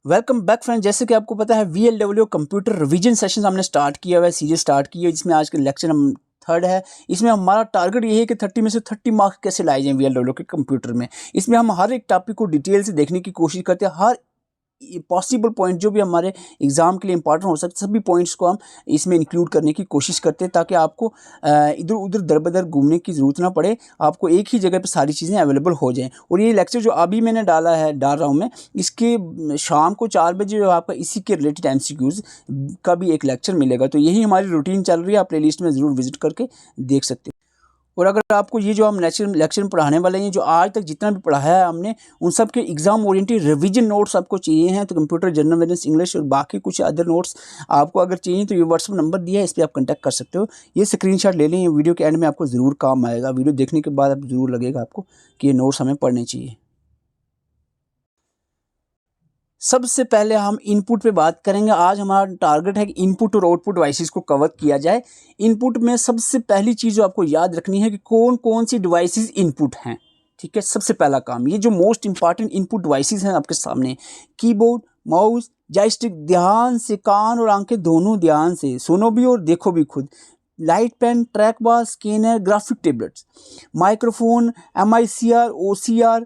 Welcome back friend. जैसे कि आपको पता है VLW कंप्यूटर रिवीजन सेशन हमने स्टार्ट किया हुआ है, सीरीज स्टार्ट की है, जिसमें आज का लेक्चर हम थर्ड है। इसमें हमारा टारगेट ये है कि 30 में से 30 मार्क्स कैसे लाए जाएं VLW के कंप्यूटर में। इसमें हम हर एक टॉपिक को डिटेल से देखने की कोशिश करते हैं। हर पॉसिबल पॉइंट जो भी हमारे एग्ज़ाम के लिए इंपॉर्टेंट हो सकते सभी पॉइंट्स को हम इसमें इंक्लूड करने की कोशिश करते हैं, ताकि आपको इधर उधर दर बदर घूमने की ज़रूरत ना पड़े, आपको एक ही जगह पे सारी चीज़ें अवेलेबल हो जाएं। और ये लेक्चर जो अभी मैंने डाल रहा हूँ मैं, इसके शाम को 4 बजे जो आपका इसी के रिलेटेड MCQs का भी एक लेक्चर मिलेगा। तो यही हमारी रूटीन चल रही है, आप प्ले लिस्ट में ज़रूर विजिट करके देख सकते हैं। और अगर आपको ये जो हम लेक्चर पढ़ाने वाले हैं, जो आज तक जितना भी पढ़ाया है हमने, उन सब के एग्जाम ओरिएंटेड रिवीजन नोट्स आपको चाहिए हैं, तो कंप्यूटर जनरल अवेयरनेस इंग्लिश और बाकी कुछ अदर नोट्स आपको अगर चाहिए तो ये व्हाट्सअप नंबर दिया है, इस पर आप कांटेक्ट कर सकते हो। ये स्क्रीनशॉट ले लें, ये वीडियो के एंड में आपको ज़रूर काम आएगा। वीडियो देखने के बाद आप ज़रूर लगेगा आपको कि ये नोट्स हमें पढ़ने चाहिए। सबसे पहले हम इनपुट पे बात करेंगे। आज हमारा टारगेट है कि इनपुट और आउटपुट डिवाइसेस को कवर किया जाए। इनपुट में सबसे पहली चीज़ जो आपको याद रखनी है कि कौन कौन सी डिवाइसेस इनपुट हैं। ठीक है, सबसे पहला काम, ये जो मोस्ट इंपॉर्टेंट इनपुट डिवाइसेस हैं आपके सामने, कीबोर्ड, माउस, जॉयस्टिक, ध्यान से कान और आंखें दोनों ध्यान से सुनो भी और देखो भी खुद, light pen, track bar, scanner, graphic tablets, microphone, MICR, OCR,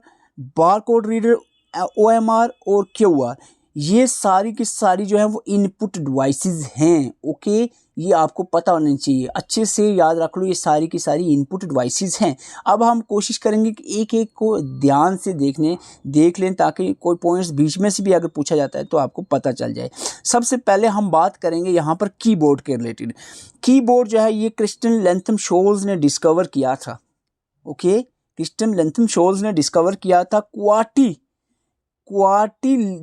barcode reader, OMR और QR, ये सारी की सारी जो है वो इनपुट डिवाइसेस हैं। ओके, ये आपको पता होना चाहिए, अच्छे से याद रख लो, ये सारी की सारी इनपुट डिवाइसेस हैं। अब हम कोशिश करेंगे कि एक एक को ध्यान से देख लें, ताकि कोई पॉइंट्स बीच में से भी अगर पूछा जाता है तो आपको पता चल जाए। सबसे पहले हम बात करेंगे यहाँ पर कीबोर्ड के रिलेटेड। कीबोर्ड जो है ये क्रिस्टन लेंथम शोल्स ने डिस्कवर किया था। ओके, क्रिस्टन लेंथम शोल्स ने डिस्कवर किया था। क्वार्टी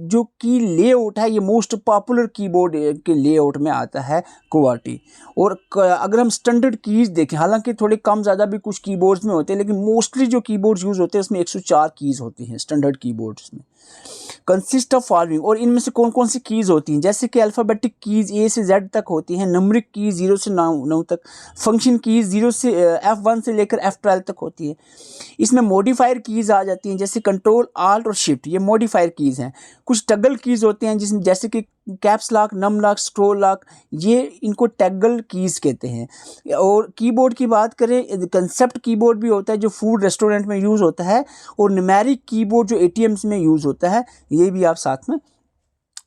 जो की लेआउट है, ये मोस्ट पॉपुलर कीबोर्ड के लेआउट में आता है क्वार्टी। और अगर हम स्टैंडर्ड कीज़ देखें, हालांकि थोड़े कम ज़्यादा भी कुछ कीबोर्ड्स में होते हैं, लेकिन मोस्टली जो कीबोर्ड्स यूज़ होते हैं उसमें 104 कीज़ होती हैं स्टैंडर्ड कीबोर्ड्स में। कंसिस्ट ऑफ फॉलोइंग, और इनमें से कौन कौन सी कीज़ होती हैं, जैसे कि अल्फ़ाबेटिक कीज़ A से Z तक होती हैं, नंबरिक कीज़ 0 से 9 तक, फंक्शन कीज़ 0 से F1 से लेकर F12 तक होती है। इसमें मॉडिफायर कीज़ आ जाती हैं, जैसे कंट्रोल, आल्ट और शिफ्ट, ये मॉडिफायर कीज़ हैं। कुछ टगल कीज़ होते हैं जिसमें, जैसे कि caps lock, num lock, scroll lock, ये इनको टैगल कीज़ कहते हैं। और कीबोर्ड की बात करें, कंसेप्ट कीबोर्ड भी होता है जो फूड रेस्टोरेंट में यूज़ होता है, और न्यूमेरिक कीबोर्ड जो ATMs में यूज़ होता है, ये भी आप साथ में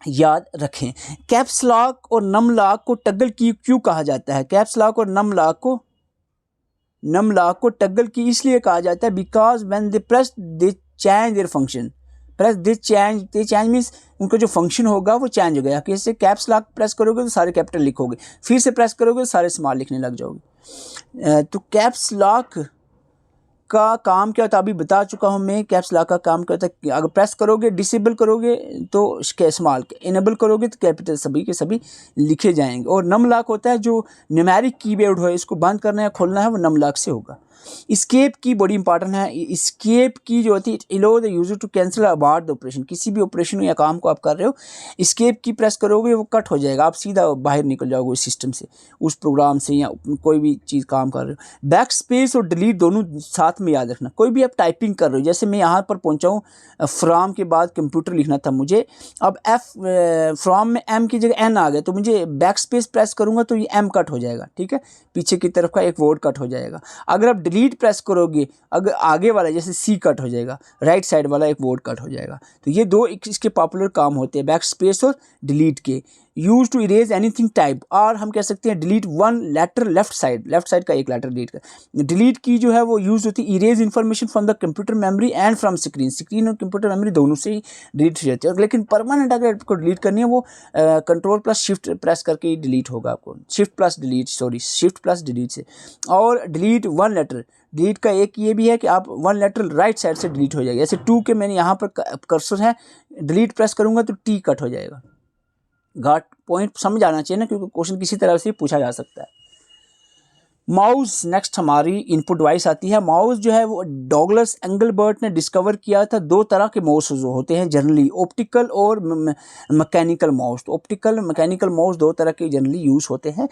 याद रखें। कैप्स लॉक और नम लॉक को टगल की क्यों कहा जाता है? कैप्स लॉक और नम लॉक को टगल की इसलिए कहा जाता है, because when they press they change their function. Press they change means उनका जो फंक्शन होगा वो चेंज हो गया। जैसे कैप्स लॉक प्रेस करोगे तो सारे कैपिटल लिखोगे, फिर से प्रेस करोगे तो सारे स्मॉल लिखने लग जाओगे। तो कैप्स लॉक का काम क्या होता है अभी बता चुका हूँ मैं। कैप्स लॉक का काम क्या होता है, अगर प्रेस करोगे, डिसेबल करोगे तो स्मॉल, इनेबल करोगे तो कैपिटल सभी के सभी लिखे जाएंगे। और नम लॉक होता है जो न्यूमेरिक कीबोर्ड हो, इसको बंद करना है खोलना है वो नम लॉक से होगा। स्केप की बड़ी इंपॉर्टेंट है। स्केप की जो होती है, it allow the user to cancel about the operation, किसी भी ऑपरेशन या काम को आप कर रहे हो, स्केप की प्रेस करोगे वो कट हो जाएगा, आप सीधा बाहर निकल जाओगे उस सिस्टम से, उस प्रोग्राम से, या कोई भी चीज़ काम कर रहे हो। बैक स्पेस और डिलीट दोनों साथ में याद रखना। कोई भी आप टाइपिंग कर रहे हो, जैसे मैं यहाँ पर पहुँचा हूँ, फ्रॉम के बाद कंप्यूटर लिखना था मुझे, अब फ्रॉम में M की जगह N आ गया, तो मुझे बैक स्पेस प्रेस करूँगा तो ये M कट हो जाएगा। ठीक है, पीछे की तरफ का एक वर्ड कट हो जाएगा। अगर आप डिलीट प्रेस करोगे, अगर आगे वाला जैसे C कट हो जाएगा, राइट साइड वाला एक वर्ड कट हो जाएगा। तो ये दो इसके पॉपुलर काम होते हैं, बैक स्पेस और डिलीट के। Use to erase anything type, और हम कह सकते हैं delete one letter left side का एक लेटर डिलीट कर। डिलीट की जो है वो यूज होती है erase information from the computer memory and from screen और कंप्यूटर मेमोरी दोनों से ही डिलीट हो जाती है। लेकिन परमानेंट अगर आपको डिलीट करनी है वो कंट्रोल प्लस शिफ्ट प्रेस करके ही डिलीट होगा आपको, शिफ्ट प्लस डिलीट से। और डिलीट वन लेटर, डिलीट का एक ये भी है कि आप वन लेटर राइट साइड से डिलीट हो जाएगा। जैसे 2 के मैंने यहाँ पर कर्सर है, डिलीट प्रेस करूँगा तो T कट हो जाएगा। घाट पॉइंट समझ आना चाहिए ना, क्योंकि क्वेश्चन किसी तरह से पूछा जा सकता है। माउस नेक्स्ट हमारी इनपुट डिवाइस आती है। माउस जो है वो डॉगलस एंगलबर्ट ने डिस्कवर किया था। दो तरह के माउस जो होते हैं जनरली, ऑप्टिकल और मैकेनिकल माउस। तो ऑप्टिकल मैकेनिकल माउस दो तरह के जनरली यूज़ होते हैं।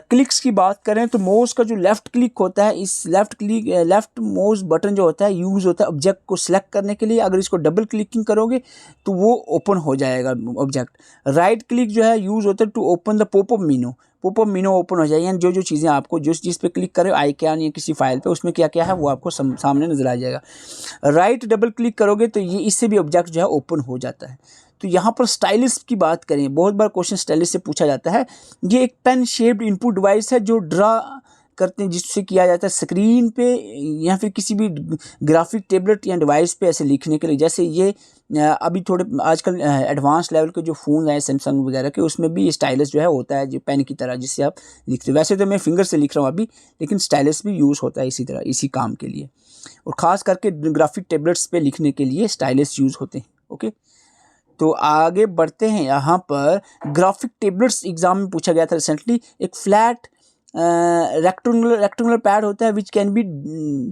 क्लिक्स की बात करें तो माउस का जो लेफ़्ट क्लिक होता है, इस लेफ़्ट माउस बटन जो होता है यूज़ होता है ऑब्जेक्ट को सिलेक्ट करने के लिए। अगर इसको डबल क्लिकिंग करोगे तो वो ओपन हो जाएगा ऑब्जेक्ट। राइट क्लिक जो है यूज़ होता है to open the popup menu. Popup menu open हो जाएगी, यानी जो चीज़ें आपको जिस चीज़ पे क्लिक करें आइकन या किसी फाइल पे, उसमें क्या क्या है वो आपको सामने नजर आ जाएगा। राइट डबल क्लिक करोगे तो ये इससे भी ऑब्जेक्ट जो है ओपन हो जाता है। तो यहाँ पर स्टाइलिस की बात करें, बहुत बार क्वेश्चन स्टाइलिस से पूछा जाता है। ये एक पेन शेप्ड इनपुट डिवाइस है जो ड्रा करते हैं, जिससे किया जाता है स्क्रीन पे या फिर किसी भी ग्राफिक टेबलेट या डिवाइस पे ऐसे लिखने के लिए। जैसे ये अभी थोड़े आजकल एडवांस लेवल के जो फ़ोन हैं सैमसंग वगैरह के, उसमें भी स्टाइलस जो है होता है जो पेन की तरह, जिससे आप लिखते हो। वैसे तो मैं फिंगर से लिख रहा हूँ अभी, लेकिन स्टाइलस भी यूज़ होता है इसी तरह इसी काम के लिए। और ख़ास करके ग्राफिक टेबलेट्स पे लिखने के लिए स्टाइलस यूज़ होते हैं। ओके, तो आगे बढ़ते हैं। यहाँ पर ग्राफिक टेबलेट्स एग्जाम में पूछा गया था रिसेंटली। एक फ्लैट रेक्टेंगुलर पैड होता है which can be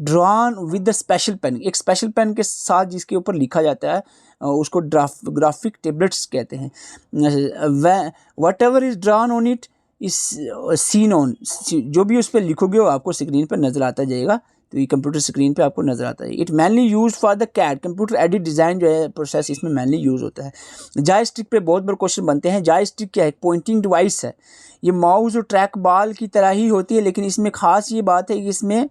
drawn with the special pen. एक स्पेशल पेन के साथ जिसके ऊपर लिखा जाता है उसको ग्राफिक टेबलेट्स कहते हैं। What ever is drawn on it is seen on, जो भी उस पर लिखोगे वो आपको स्क्रीन पर नज़र आता जाएगा। तो ये कंप्यूटर स्क्रीन पे आपको नज़र आता है। It mainly use for the CAD, computer aided design जो है प्रोसेस इसमें मैनली यूज़ होता है। जॉयस्टिक पे बहुत बड़े क्वेश्चन बनते हैं। जॉयस्टिक क्या है? पॉइंटिंग डिवाइस है। ये माउस और ट्रैक बॉल की तरह ही होती है, लेकिन इसमें ख़ास ये बात है कि इसमें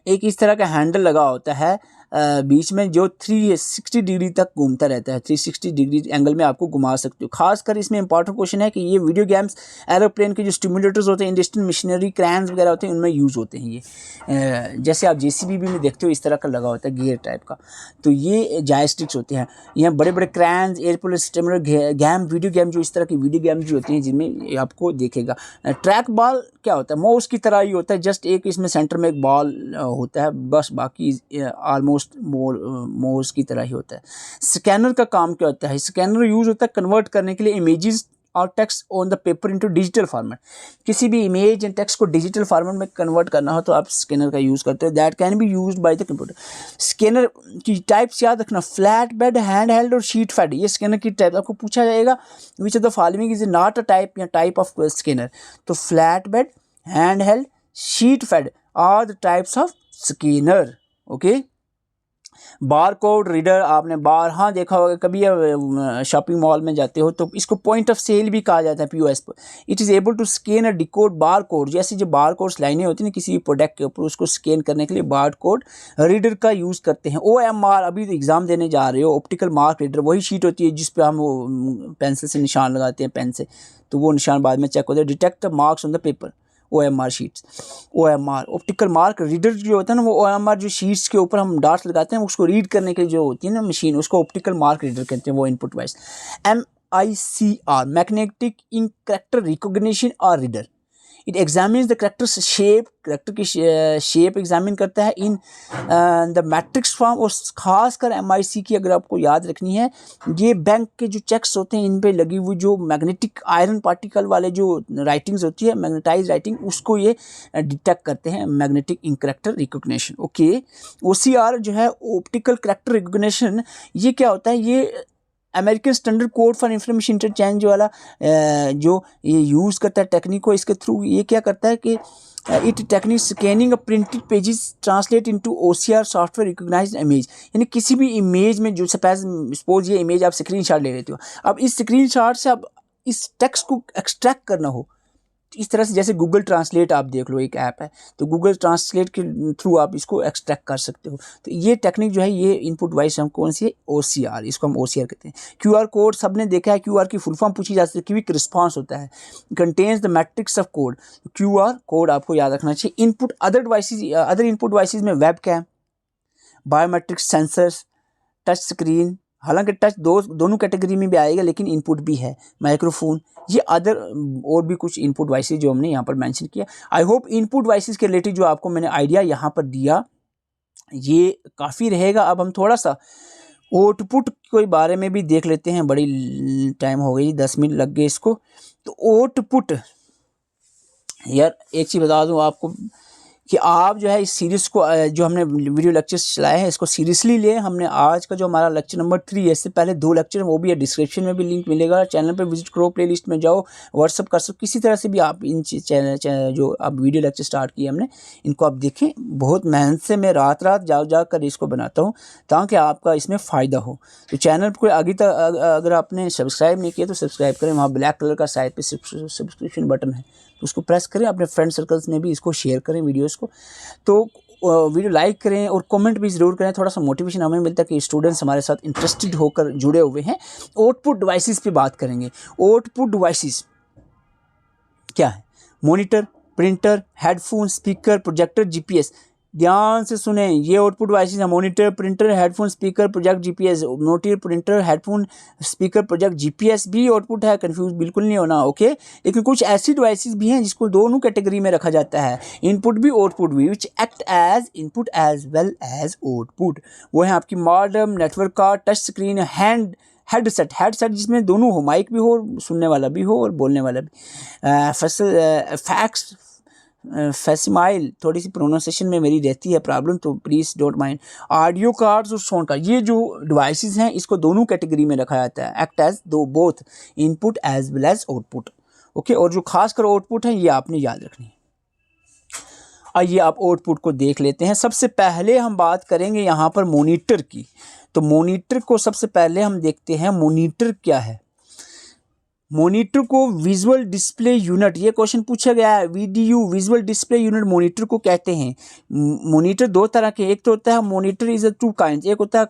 एक इस तरह का हैंडल लगा होता है बीच में, जो 360 डिग्री तक घूमता रहता है। 360 डिग्री एंगल में आपको घुमा सकते हो। खासकर इसमें इंपॉर्टेंट क्वेश्चन है कि ये वीडियो गेम्स, एरोप्लेन के जो स्टिमुलेटर्स होते हैं, इंडस्ट्रियल मशीनरी, क्रैंस वगैरह होते हैं, उनमें यूज़ होते हैं ये। जैसे आप JCB में देखते हो इस तरह का लगा होता है गियर टाइप का, तो ये जॉयस्टिक्स होते हैं। यहाँ बड़े बड़े क्रैंस, एयरप्लेन स्टिमुलर गेम, वीडियो गेम, जो इस तरह की वीडियो गेम्स जो होती हैं जिनमें आपको देखेगा। ट्रैक बॉल क्या होता है? माउस की तरह ही होता है, जस्ट एक इसमें सेंटर में एक बॉल होता है बस, बाकी ऑलमोस्ट माउस की तरह ही होता है। स्कैनर का काम क्या होता है? स्कैनर यूज होता है कन्वर्ट करने के लिए इमेजेस और text on the paper into digital format. किसी भी इमेज एंड टेक्स्ट को डिजिटल फॉर्मेट में कन्वर्ट करना हो तो आप स्कैनर का यूज़ करते हो। That can be used by the computer. Scanner की टाइप्स याद रखना, फ्लैट बेड, हैंड हेल्ड और शीट फेड। ये स्कैनर की टाइप आपको पूछा जाएगा, which of the following is not a type या टाइप ऑफ स्कैनर। तो flat bed, hand held, sheet fed are the types of scanner. Okay, bar code reader आपने हाँ देखा होगा कभी, शॉपिंग मॉल में जाते हो तो इसको पॉइंट ऑफ सेल भी कहा जाता है, POS पर। It is able to scan a decode bar code. जैसे जो बार कोड्स लाइनें होती हैं किसी भी प्रोडक्ट के ऊपर, उसको स्कैन करने के लिए बार कोड रीडर का यूज़ करते हैं। OMR, अभी तो एग्ज़ाम देने जा रहे हो, ऑप्टिकल मार्क रीडर, वही शीट होती है जिस पर हम वो पेंसिल से निशान लगाते हैं, पेन से, तो वो निशान बाद में चेक होता है। Detect the marks on the paper, OMR sheets. OMR optical mark reader जो होता है ना, वो OMR जो शीट्स के ऊपर हम डॉट्स लगाते हैं उसको रीड करने के लिए जो होती है ना मशीन, उसको ऑप्टिकल मार्क रीडर कहते हैं, वो input device. MICR magnetic ink character recognition और reader. It examines the characters shape, character की शेप एग्जामिन करता है इन द मैट्रिक्स फॉर्म। और खासकर MIC की अगर आपको याद रखनी है, ये बैंक के जो चेक्स होते हैं इन पे लगी हुई जो मैग्नेटिक आयरन पार्टिकल वाले जो राइटिंग्स होती है, मैग्नेटाइज राइटिंग, उसको ये डिटेक्ट करते हैं, magnetic ink character recognition. Okay, OCR जो है ऑप्टिकल कैरेक्टर रिकॉग्निशन, ये क्या होता है? ये American standard code for information interchange वाला जो ये यूज़ करता है टेक्निक को, इसके थ्रू ये क्या करता है कि it technique scanning a printed pages translate into OCR software recognized image. यानी किसी भी इमेज में जो सपोज ये इमेज आप स्क्रीनशॉट ले लेते हो, अब इस स्क्रीनशॉट से आप इस टेक्स्ट को एक्सट्रैक्ट करना हो, इस तरह से जैसे गूगल ट्रांसलेट आप देख लो, एक ऐप है, तो गूगल ट्रांसलेट के थ्रू आप इसको एक्सट्रैक्ट कर सकते हो। तो ये टेक्निक जो है, ये इनपुट डिवाइस हम कौन सी है? OCR, इसको हम OCR कहते हैं। QR कोड सबने देखा है, QR की फुल फॉर्म पूछी जा सकती है, क्विक रिस्पॉन्स होता है, contains the matrix of code. QR code आपको याद रखना चाहिए। Input other devices, other input devices में webcam, biometric sensors, touch screen, हालांकि टच दोनों कैटेगरी में भी आएगा, लेकिन इनपुट भी है, माइक्रोफोन, ये अदर और भी कुछ इनपुट डिवाइसेज जो हमने यहाँ पर मेंशन किया। आई होप इनपुट डिवाइसेज के रिलेटेड जो आपको मैंने आइडिया यहाँ पर दिया ये काफ़ी रहेगा। अब हम थोड़ा सा आउटपुट के बारे में भी देख लेते हैं। बड़ी टाइम हो गई, 10 मिनट लग गए इसको। तो आउटपुट यार एक चीज़ बता दूं आपको कि आप जो है इस सीरीज़ को जो हमने वीडियो लेक्चर्स चलाए हैं इसको सीरियसली लिए। हमने आज का जो हमारा लेक्चर नंबर 3 है, इससे पहले 2 लेक्चर वो भी है, डिस्क्रिप्शन में भी लिंक मिलेगा, चैनल पे विजिट करो, प्लेलिस्ट में जाओ, व्हाट्सअप कर सकते, किसी तरह से भी आप इन चैनल जो अब वीडियो लेक्चर स्टार्ट किए हमने इनको आप देखें। बहुत मेहनत से मैं रात जाग कर इसको बनाता हूँ ताकि आपका इसमें फ़ायदा हो। तो चैनल को आगे तक अगर आपने सब्सक्राइब नहीं किया तो सब्सक्राइब करें, वहाँ ब्लैक कलर का साइड पर सब्सक्रिप्शन बटन है तो उसको प्रेस करें, अपने फ्रेंड सर्कल्स में भी इसको शेयर करें वीडियोस को। तो वीडियो लाइक करें और कमेंट भी ज़रूर करें, थोड़ा सा मोटिवेशन हमें मिलता है कि स्टूडेंट्स हमारे साथ इंटरेस्टेड होकर जुड़े हुए हैं। आउटपुट डिवाइसेस पे बात करेंगे। आउटपुट डिवाइसेस क्या है? Monitor, printer, headphone, speaker, projector, GPS. ध्यान से सुने, ये आउटपुट डिवाइसेस हैं। Monitor, printer, headphone, speaker, project, GPS. Monitor, printer, headphone, speaker, project, GPS भी आउटपुट है, कंफ्यूज बिल्कुल नहीं होना, ओके। लेकिन कुछ ऐसी डिवाइसेस भी हैं जिसको दोनों कैटेगरी में रखा जाता है, इनपुट भी आउटपुट भी, which act as input as well as output. वो है आपकी modem, network card, touch screen, headset जिसमें दोनों हो, माइक भी हो, सुनने वाला भी हो और बोलने वाला भी। फैक्स फैसिमाइल, थोड़ी सी प्रोनाउंसिएशन में मेरी रहती है प्रॉब्लम, तो please don't mind. Audio cards और साउंड कार्ड, ये जो डिवाइसेस हैं इसको दोनों कैटेगरी में रखा जाता है, एक्ट एज दो both input as well as output, okay. और जो खासकर आउटपुट है ये आपने याद रखनी है। आइए आप आउटपुट को देख लेते हैं। सबसे पहले हम बात करेंगे यहाँ पर मॉनिटर की। तो मॉनिटर को सबसे पहले हम देखते हैं, मॉनिटर क्या है। मॉनिटर को विजुअल डिस्प्ले यूनिट, ये क्वेश्चन पूछा गया है, VDU visual display unit monitor को कहते हैं। मॉनिटर दो तरह के, एक तो होता है monitor is a two kind, एक होता है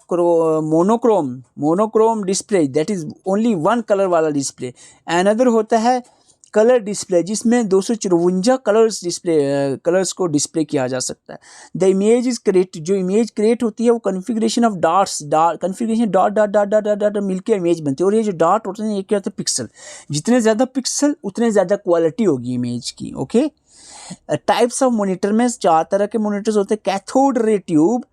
monochrome display, that is only one colour वाला डिस्प्ले। अनदर होता है कलर डिस्प्ले, जिसमें 254 कलर्स को डिस्प्ले किया जा सकता है। द इमेज इज क्रिएट, जो इमेज क्रिएट होती है वो कन्फिग्रेशन ऑफ कन्फिग्रेशन डॉट मिलकर इमेज बनती है। और ये जो डॉट होते हैं ये क्या होता है? पिक्सल। जितने ज़्यादा पिक्सल उतने ज़्यादा क्वालिटी होगी इमेज की, ओके। टाइप्स ऑफ मॉनिटर में 4 तरह के मॉनिटर्स होते हैं। कैथोड रे ट्यूब,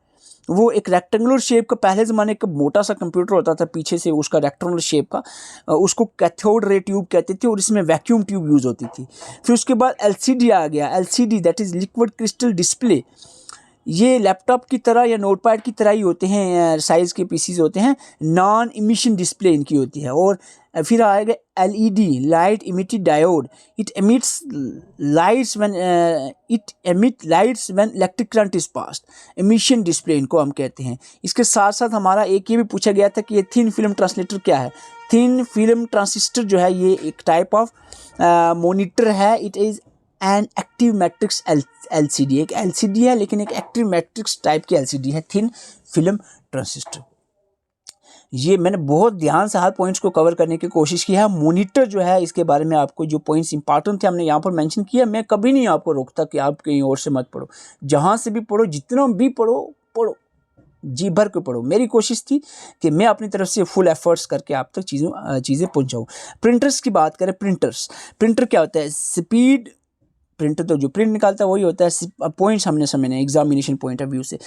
वो एक रेक्टेंगुलर शेप का, पहले ज़माने का मोटा सा कंप्यूटर होता था पीछे से उसका रेक्टेंगुलर शेप का, उसको कैथोड रे ट्यूब कहते थे और इसमें वैक्यूम ट्यूब यूज़ होती थी। फिर उसके बाद एलसीडी आ गया, LCD that is liquid crystal display. ये लैपटॉप की तरह या नोटपैड की तरह ही होते हैं, साइज़ के पीसीज होते हैं, नॉन इमिशन डिस्प्ले इनकी होती है। और फिर आएगा LED, light emitted diode, it emits lights when electric current is passed, emission display इनको हम कहते हैं। इसके साथ साथ हमारा एक ये भी पूछा गया था कि ये थिन फिल्म ट्रांसलेटर क्या है। थिन फिल्म ट्रांजिस्टर जो है ये एक टाइप ऑफ मॉनिटर है, it is an active matrix LCD, एक एलसीडी है लेकिन एक एक्टिव मैट्रिक्स टाइप की एलसीडी है, थिन फिल्म ट्रांजिस्टर। ये मैंने बहुत ध्यान से हर पॉइंट्स को कवर करने की कोशिश की है। मॉनिटर जो है इसके बारे में आपको जो पॉइंट्स इंपॉर्टेंट थे हमने यहाँ पर मेंशन किया। मैं कभी नहीं आपको रोकता कि आप कहीं और से मत पढ़ो, जहाँ से भी पढ़ो, जितना भी पढ़ो, जी भर के पढ़ो। मेरी कोशिश थी कि मैं अपनी तरफ से फुल एफर्ट्स करके आप तक चीज़ें पहुँचाऊँ। प्रिंटर्स की बात करें, प्रिंटर क्या होता है? स्पीड, प्रिंटर तो जो प्रिंट निकालता है वही होता है। पॉइंट्स हमने समझने, एग्जामिनेशन पॉइंट ऑफ व्यू से।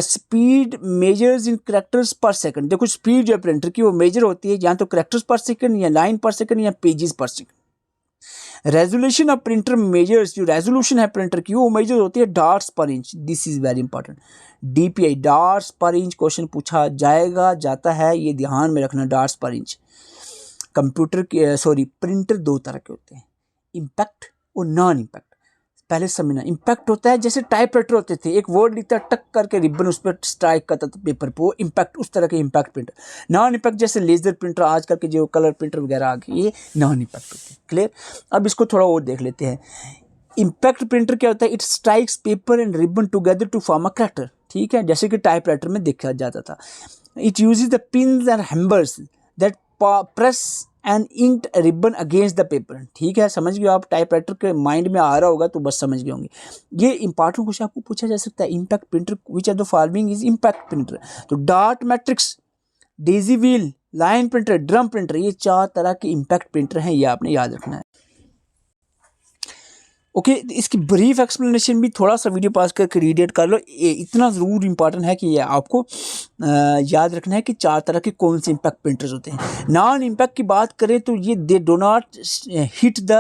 स्पीड मेजर्स इन कैरेक्टर्स पर सेकंड। देखो स्पीड जो है प्रिंटर की वो मेजर होती है या तो कैरेक्टर्स पर सेकंड या लाइन पर सेकंड या पेजेस पर second. Resolution of printer measures, जो रेजोल्यूशन है प्रिंटर की वो मेजर होती है डॉट्स पर inch. This is very important. DPI, dots पर इंच क्वेश्चन पूछा जाता है, ये ध्यान में रखना, डॉट्स पर इंच। प्रिंटर दो तरह के होते हैं, इम्पैक्ट और नॉन इम्पैक्ट। पहले समझना, इम्पैक्ट होता है जैसे टाइपराइटर होते थे, एक वर्ड लिखता टक करके रिबन उस पर स्ट्राइक करता था पेपर पे, वो इम्पैक्ट, उस तरह के इम्पैक्ट प्रिंटर। नॉन इम्पैक्ट जैसे लेजर प्रिंटर, आजकल के जो कलर प्रिंटर वगैरह आ गए, ये नॉन इम्पैक्ट होते हैं। क्लियर? अब इसको थोड़ा और देख लेते हैं। इम्पैक्ट प्रिंटर क्या होता है? It strikes paper and ribbon together to form a character, ठीक है, जैसे कि टाइपराइटर में देखा जाता था। It uses the pins and hammers that press and inked ribbon against the paper, ठीक है, समझ गए आप? टाइपराइटर के माइंड में आ रहा होगा तो बस समझ गए होंगे। ये इंपॉर्टेंट क्वेश्चन आपको पूछा जा सकता है। Impact printer, which are the following is impact printer? तो dot matrix, daisy wheel, line printer, drum printer, ये 4 तरह के इम्पैक्ट प्रिंटर हैं, ये आपने याद रखना है, ओके। इसकी ब्रीफ एक्सप्लेनेशन भी थोड़ा सा वीडियो पास करके रीड कर लो, ये इतना ज़रूर इंपॉर्टेंट है कि ये आपको याद रखना है कि 4 तरह के कौन से इम्पैक्ट प्रिंटर्स होते हैं। नॉन इम्पैक्ट की बात करें तो ये they do not hit the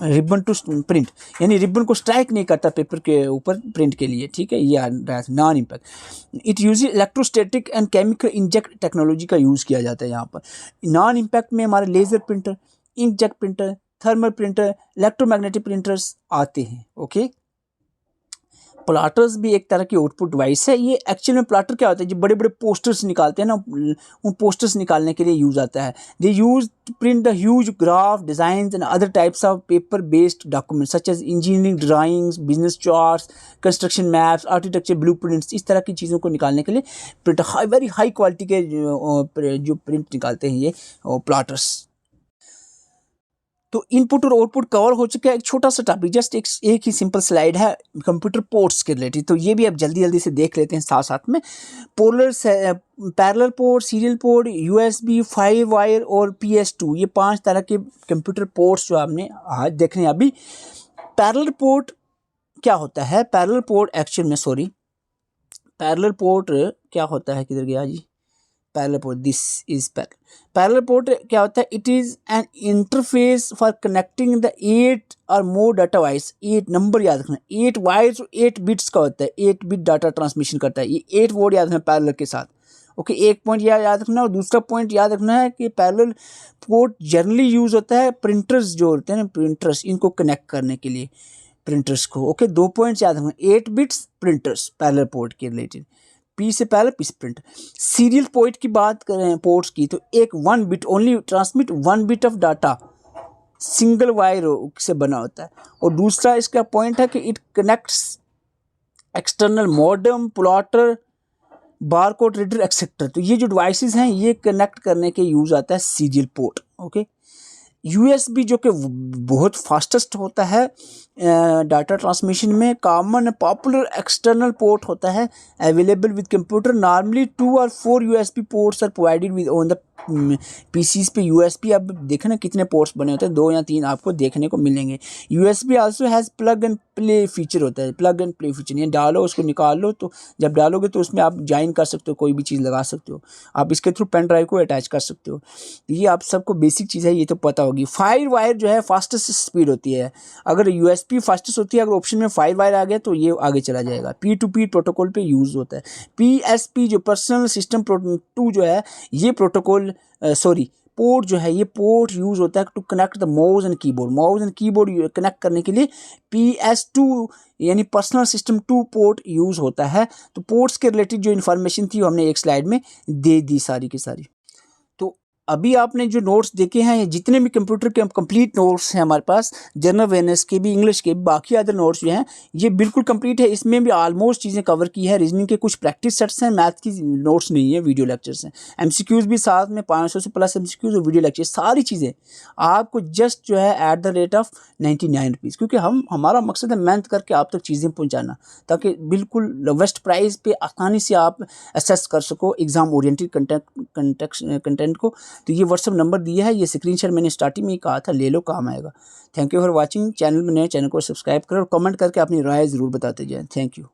ribbon to print, यानी रिबन को स्ट्राइक नहीं करता पेपर के ऊपर प्रिंट के लिए, ठीक है, ये non impact. It use electrostatic and chemical inject technology का यूज़ किया जाता है यहाँ पर। नॉन इम्पैक्ट में हमारे laser printer, inkjet printer, thermal printer, electromagnetic printers आते हैं। ओके, प्लाटर्स भी एक तरह की आउटपुट डिवाइस है। ये एक्चुअल में प्लाटर क्या होता है, जो बड़े बड़े पोस्टर्स निकालते हैं ना, उन पोस्टर्स निकालने के लिए यूज़ आता है। They use to print the huge graph designs and other types of paper based documents such as engineering drawings, business charts, construction maps, architecture blueprints, इस तरह की चीज़ों को निकालने के लिए प्रिंटर वेरी हाई क्वालिटी के जो प्रिंट निकालते हैं ये प्लाटर्स। तो इनपुट और आउटपुट कवर हो चुका है। एक छोटा सा टॉपिक, जस्ट एक ही सिंपल स्लाइड है कंप्यूटर पोर्ट्स के रिलेटेड, तो ये भी आप जल्दी जल्दी से देख लेते हैं साथ साथ में। Parallel port, serial port, USB, 5 wire और PS2, ये 5 तरह के कंप्यूटर पोर्ट्स जो आपने आज देख रहे हैं अभी। पैरेलल पोर्ट क्या होता है? पैरेलल पोर्ट एक्चुअल में पैरेलल पोर्ट क्या होता है, किधर गया जी? Parallel port, this is parallel port क्या होता है? It is an interface for connecting the 8 और मोर डाटा वायर्स। 8 नंबर याद रखना, 8 वायर्स 8 बिट्स का होता है, 8 बिट डाटा ट्रांसमिशन करता है। ये 8 वर्ड याद रखना पैरेलल के साथ। ओके, एक पॉइंट याद रखना, और दूसरा पॉइंट याद रखना है कि पैरेलल पोर्ट जनरली यूज होता है प्रिंटर्स जो होते हैं ना, प्रिंटर्स, इनको कनेक्ट करने के लिए प्रिंटर्स को। ओके, 2 पॉइंट्स याद रखना, 8 बिट्स प्रिंटर्स पैरेलल पोर्ट के रिलेटेड, पी से पहले पी से प्रिंट। सीरियल पोर्ट की बात करें पोर्ट्स की, तो एक 1 bit only transmit 1 bit of data, single wire से बना होता है। और दूसरा इसका पॉइंट है कि it connects external modem, plotter, barcode reader etcetera. तो ये जो डिवाइसेस हैं ये कनेक्ट करने के यूज आता है सीरियल पोर्ट। ओके, USB जो कि बहुत फास्टेस्ट होता है डाटा ट्रांसमिशन में, कॉमन पॉपुलर एक्सटर्नल पोर्ट होता है अवेलेबल विद कंप्यूटर। नॉर्मली 2 और 4 USB ports are provided with on the PCs पे। USB अब देखें ना कितने पोर्ट्स बने होते हैं, 2 या 3 आपको देखने को मिलेंगे। USB also has plug and play feature होता है। प्लग एंड प्ले फीचर, ये डालो उसको निकाल लो, तो जब डालोगे तो उसमें आप ज्वाइन कर सकते हो, कोई भी चीज़ लगा सकते हो, आप इसके थ्रू पेन ड्राइव को अटैच कर सकते हो। ये आप सबको बेसिक चीज़ है, ये तो पता होगी। 5 वायर जो है फास्टेस्ट स्पीड होती है। अगर USB फास्टेस्ट होती है, अगर ऑप्शन में 5 वायर आ गया तो ये आगे चला जाएगा। P2P प्रोटोकॉल पे यूज़ होता है। PSP जो पर्सनल सिस्टम 2 जो है, ये प्रोटोकॉल पोर्ट जो है, ये पोर्ट यूज होता है to connect the mouse and keyboard. Mouse and keyboard connect करने के लिए PS2 यानी पर्सनल सिस्टम 2 पोर्ट यूज होता है। तो पोर्ट्स के रिलेटेड जो इन्फॉर्मेशन थी वो हमने एक स्लाइड में दे दी सारी की सारी। तो अभी आपने जो नोट्स देखे हैं, ये जितने भी कंप्यूटर के कंप्लीट नोट्स हैं हमारे पास, जनरल अवेयरनेस के भी, इंग्लिश के भी, बाकी अदर नोट्स जो हैं ये बिल्कुल कंप्लीट है। इसमें भी ऑलमोस्ट चीज़ें कवर की है। रीजनिंग के कुछ प्रैक्टिस सेट्स हैं, मैथ की नोट्स नहीं है, वीडियो लेक्चर्स हैं। MCQs भी साथ में 500 से प्लस MCQs और वीडियो लेक्चर, सारी चीज़ें आपको जस्ट जो है at the rate of 99 rupees, क्योंकि हमारा मकसद है मेहनत करके आप तक चीज़ें पहुँचाना, ताकि बिल्कुल लोवेस्ट प्राइस पे आसानी से आप एसेस कर सको एग्ज़ाम ओरिएंटेड कंटेंट को। तो ये व्हाट्सअप नंबर दिया है, ये स्क्रीनशॉट मैंने स्टार्टिंग में ही कहा था, ले लो, काम आएगा। Thank you for watching. Channel में नए, चैनल को सब्सक्राइब करो और कमेंट करके अपनी राय ज़रूर बताते जाएं। Thank you.